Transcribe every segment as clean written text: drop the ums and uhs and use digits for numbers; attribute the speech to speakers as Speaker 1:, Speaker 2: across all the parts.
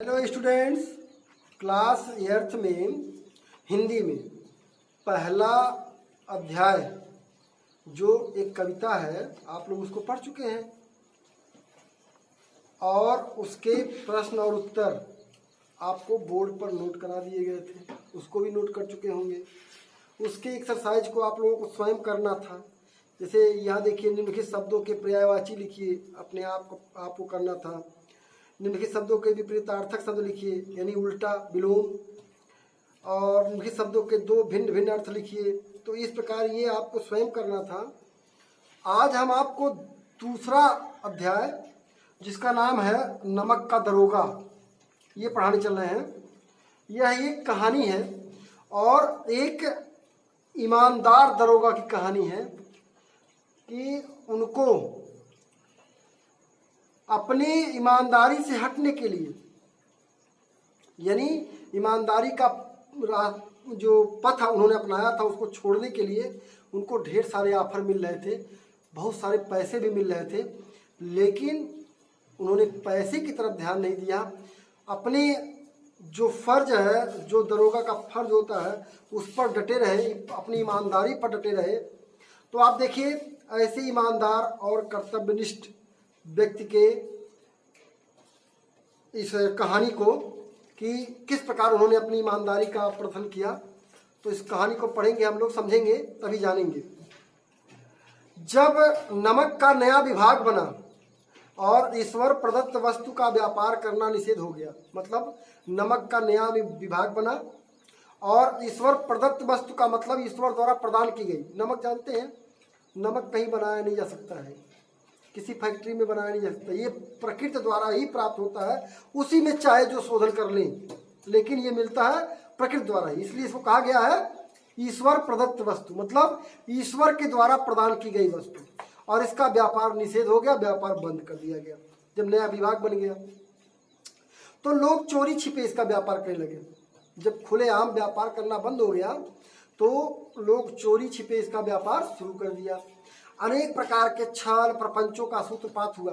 Speaker 1: Hello students, class 8th में हिंदी में पहला अध्याय जो एक कविता है, आप लोग उसको पढ़ चुके हैं और उसके प्रश्न और उत्तर आपको बोर्ड पर नोट करा दिए गए थे, उसको भी नोट कर चुके होंगे। उसके एक्सरसाइज को आप लोगों को स्वयं करना था। जैसे यहाँ देखिए, निम्नलिखित शब्दों के पर्यायवाची लिखिए, अपने आपको करना था। निम्नलिखित शब्दों के विपरीतार्थक शब्द लिखिए, यानी उल्टा विलोम, और निम्नलिखित शब्दों के दो भिन्न भिन्न अर्थ लिखिए। तो इस प्रकार ये आपको स्वयं करना था। आज हम आपको दूसरा अध्याय जिसका नाम है नमक का दरोगा, ये पढ़ाने चल रहे हैं। यह एक कहानी है और एक ईमानदार दरोगा की कहानी है कि उनको अपनी ईमानदारी से हटने के लिए, यानी ईमानदारी का जो पथ उन्होंने अपनाया था उसको छोड़ने के लिए उनको ढेर सारे ऑफर मिल रहे थे, बहुत सारे पैसे भी मिल रहे थे, लेकिन उन्होंने पैसे की तरफ ध्यान नहीं दिया। अपने जो फर्ज है, जो दरोगा का फर्ज होता है, उस पर डटे रहे, अपनी ईमानदारी पर डटे रहे। तो आप देखिए, ऐसे ईमानदार और कर्तव्यनिष्ठ व्यक्ति के इस कहानी को कि किस प्रकार उन्होंने अपनी ईमानदारी का प्रदर्शन किया। तो इस कहानी को पढ़ेंगे हम लोग, समझेंगे, तभी जानेंगे। जब नमक का नया विभाग बना और ईश्वर प्रदत्त वस्तु का व्यापार करना निषेध हो गया, मतलब नमक का नया विभाग बना और ईश्वर प्रदत्त वस्तु का मतलब ईश्वर द्वारा प्रदान की गई। नमक जानते हैं, नमक कहीं बनाया नहीं जा सकता है, किसी फैक्ट्री में बनाया नहीं जा सकता, ये प्रकृति द्वारा ही प्राप्त होता है। उसी में चाहे जो शोधन कर लें, लेकिन ये मिलता है प्रकृति द्वारा ही। इसलिए इसको कहा गया है ईश्वर प्रदत्त वस्तु, मतलब ईश्वर के द्वारा प्रदान की गई वस्तु। और इसका व्यापार निषेध हो गया, व्यापार बंद कर दिया गया जब नया विभाग बन गया। तो लोग चोरी छिपे इसका व्यापार करने लगे। जब खुलेआम व्यापार करना बंद हो गया तो लोग चोरी छिपे इसका व्यापार शुरू कर दिया। अनेक प्रकार के छल प्रपंचों का सूत्रपात हुआ।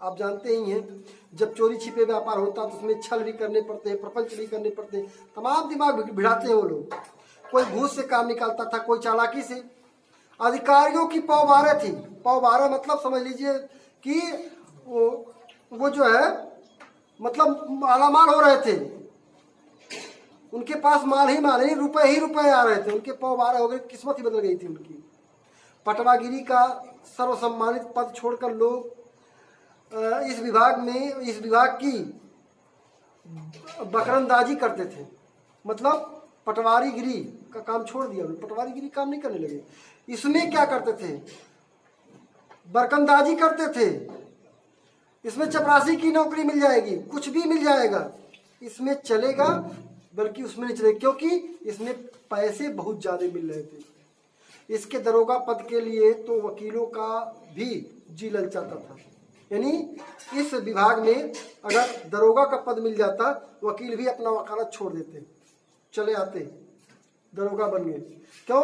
Speaker 1: आप जानते ही हैं, जब चोरी छिपे व्यापार होता तो उसमें छल भी करने पड़ते हैं, प्रपंच भी करने पड़ते हैं, तमाम दिमाग भिड़ाते हैं वो लोग। कोई घूस से काम निकालता था, कोई चालाकी से। अधिकारियों की पौवारे थी। पौवारे मतलब समझ लीजिए कि वो जो है मतलब मालामाल हो रहे थे, उनके पास माल ही रुपए आ रहे थे, उनके पौवारे हो गए, किस्मत ही बदल गई थी उनकी। पटवागिरी का सर्वसम्मानित पद छोड़कर लोग इस विभाग की बकरंदाजी करते थे, मतलब पटवारीगिरी का काम छोड़ दिया, पटवारीगिरी काम नहीं करने लगे। इसमें क्या करते थे? बरकंदाजी करते थे। इसमें चपरासी की नौकरी मिल जाएगी, कुछ भी मिल जाएगा, इसमें चलेगा, बल्कि उसमें नहीं चलेगा, क्योंकि इसमें पैसे बहुत ज़्यादा मिल रहे थे। इसके दरोगा पद के लिए तो वकीलों का भी जी ललचाता था। यानी इस विभाग में अगर दरोगा का पद मिल जाता, वकील भी अपना वकालत छोड़ देते, चले आते, दरोगा बन गए। क्यों?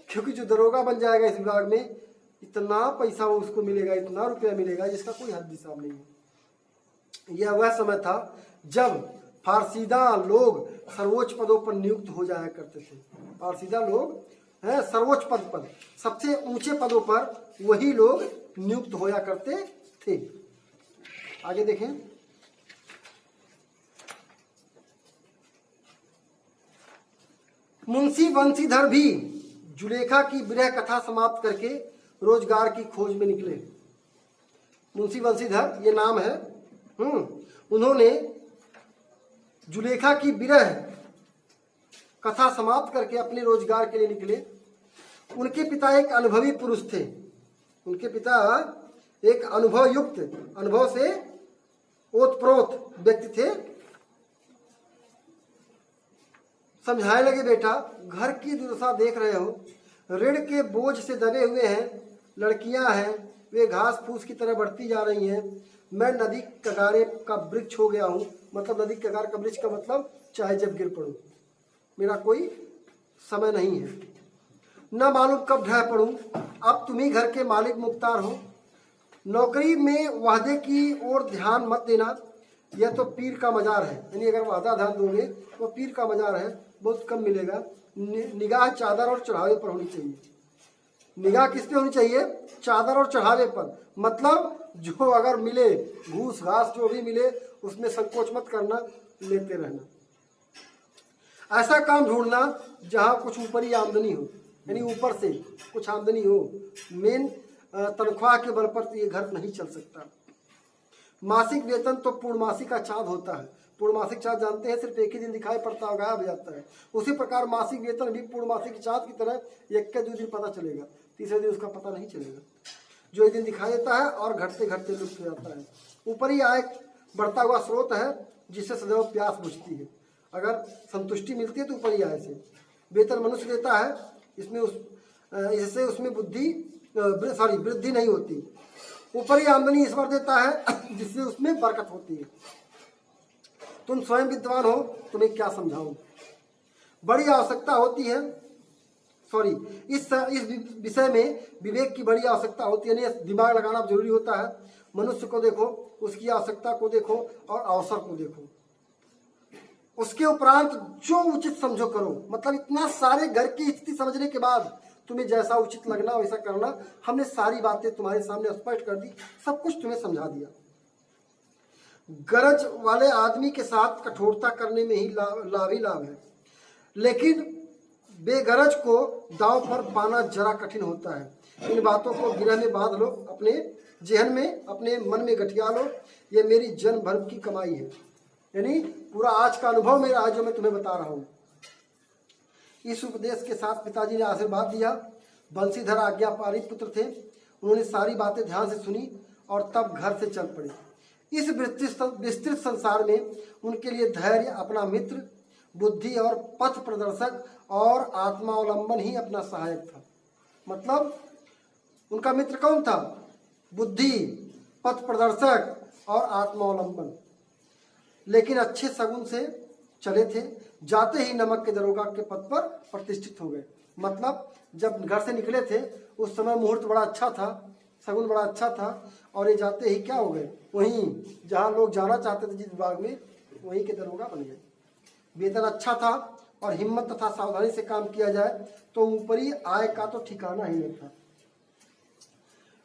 Speaker 1: क्योंकि जो दरोगा बन जाएगा इस विभाग में, इतना पैसा उसको मिलेगा, इतना रुपया मिलेगा जिसका कोई हद हिसाब नहीं है। यह वह समय था जब फारसीदा लोग सर्वोच्च पदों पर नियुक्त हो जाया करते थे। फारसीदा लोग हैं सर्वोच्च पद पर, सबसे ऊंचे पदों पर वही लोग नियुक्त होया करते थे। आगे देखें। मुंशी बंशीधर भी जुलेखा की विरह कथा समाप्त करके रोजगार की खोज में निकले। मुंशी बंशीधर ये नाम है। उन्होंने जुलेखा की विरह कथा समाप्त करके अपने रोजगार के लिए निकले। उनके पिता एक अनुभवी पुरुष थे। उनके पिता एक अनुभव से ओतप्रोत व्यक्ति थे। समझाने लगे, बेटा घर की दुर्दशा देख रहे हो, ऋण के बोझ से दबे हुए हैं, लड़कियां हैं, वे घास फूस की तरह बढ़ती जा रही हैं। मैं नदी कगारे का वृक्ष हो गया हूँ, मतलब नदी कगार का वृक्ष का मतलब चाहे जब गिर पड़ूं, मेरा कोई समय नहीं है, न मालूम कब ढह पड़ूं। अब तुम ही घर के मालिक मुख्तार हो, नौकरी में वादे की ओर ध्यान मत देना, यह तो पीर का मजार है, यानी अगर ज़्यादा ध्यान दोगे तो पीर का मजार है, बहुत कम मिलेगा। निगाह चादर और चढ़ावे पर होनी चाहिए। निगाह किस पे होनी चाहिए? चादर और चढ़ावे पर। मतलब जो अगर मिले, घूस घास जो भी मिले उसमें संकोच मत करना, लेते रहना। ऐसा काम ढूंढना जहां कुछ ऊपरी आमदनी हो, यानी ऊपर से कुछ आमदनी हो। मेन तनख्वाह के बल पर ये घर नहीं चल सकता। मासिक वेतन तो पूर्णमासिक का चाँद होता है। पूर्णमासिक चाँद जानते हैं, सिर्फ एक ही दिन दिखाई पड़ता है, गायब हो जाता है। उसी प्रकार मासिक वेतन भी पूर्णमासिक चाँद की तरह एक के 2 दिन पता चलेगा, तीसरे दिन उसका पता नहीं चलेगा। जो एक दिन दिखाई देता है और घटते घटते लुप्त हो जाता है। ऊपरी आय बढ़ता हुआ स्रोत है जिससे सदैव प्यास बुझती है। अगर संतुष्टि मिलती है तो ऊपरी आय से। वेतन मनुष्य देता है, इससे उसमें वृद्धि नहीं होती। ऊपरी आमदनी ईश्वर देता है जिससे उसमें बरकत होती है। तुम स्वयं विद्वान हो, तुम्हें क्या समझाऊं। बड़ी आवश्यकता होती है, इस विषय में विवेक की बड़ी आवश्यकता होती है, यानी दिमाग लगाना जरूरी होता है। मनुष्य को देखो, उसकी आवश्यकता को देखो और अवसर को देखो, उसके उपरांत जो उचित समझो करो। मतलब इतना सारे घर की स्थिति समझने के बाद तुम्हें जैसा उचित लगना वैसा करना। हमने सारी बातें तुम्हारे सामने स्पष्ट कर दी, सब कुछ तुम्हें समझा दिया। गरज वाले आदमी के साथ कठोरता करने में ही लाभ ही लाभ है, लेकिन बेगरज को दांव पर पाना जरा कठिन होता है। इन बातों को गिरह में बांध लो, अपने जहन में, अपने मन में गठिया लो। ये मेरी जन्म भर की कमाई है, यानी पूरा आज का अनुभव मेरा आज जो मैं तुम्हें बता रहा हूँ। इस उपदेश के साथ पिताजी ने आशीर्वाद दिया। बंसीधर आज्ञाकारी पुत्र थे, उन्होंने सारी बातें ध्यान से सुनी और तब घर से चल पड़े। इस विस्तृत संसार में उनके लिए धैर्य अपना मित्र, बुद्धि और पथ प्रदर्शक और आत्मावलंबन ही अपना सहायक था। मतलब उनका मित्र कौन था? बुद्धि, पथ प्रदर्शक और आत्मावलंबन। लेकिन अच्छे सगुन से चले थे, जाते ही नमक के दरोगा के पद पर प्रतिष्ठित हो गए। मतलब जब घर से निकले थे उस समय मुहूर्त बड़ा अच्छा था, सगुन बड़ा अच्छा था, और ये जाते ही क्या हो गए? वहीं जहाँ लोग जाना चाहते थे जिस विभाग में, वहीं के दरोगा बन गए। वेतन अच्छा था और हिम्मत तथा सावधानी से काम किया जाए तो ऊपरी आय का तो ठिकाना ही नहीं था।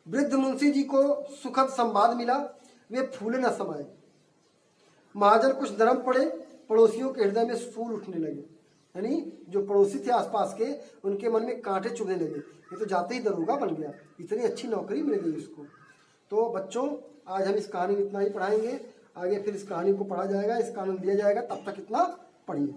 Speaker 1: वृद्ध मुंशी जी को सुखद संवाद मिला, वे फूले न समाये। महाजन कुछ नरम पड़े, पड़ोसियों के हृदय में फूल उठने लगे, यानी जो पड़ोसी थे आसपास के, उनके मन में कांटे चुभने लगे। ये तो जाते ही दरोगा बन गया, इतनी अच्छी नौकरी मिल गई उसको। तो बच्चों, आज हम इस कहानी में इतना ही पढ़ाएंगे, आगे फिर इस कहानी को पढ़ा जाएगा, इसका आनंद लिया जाएगा। तब तक इतना पढ़िए।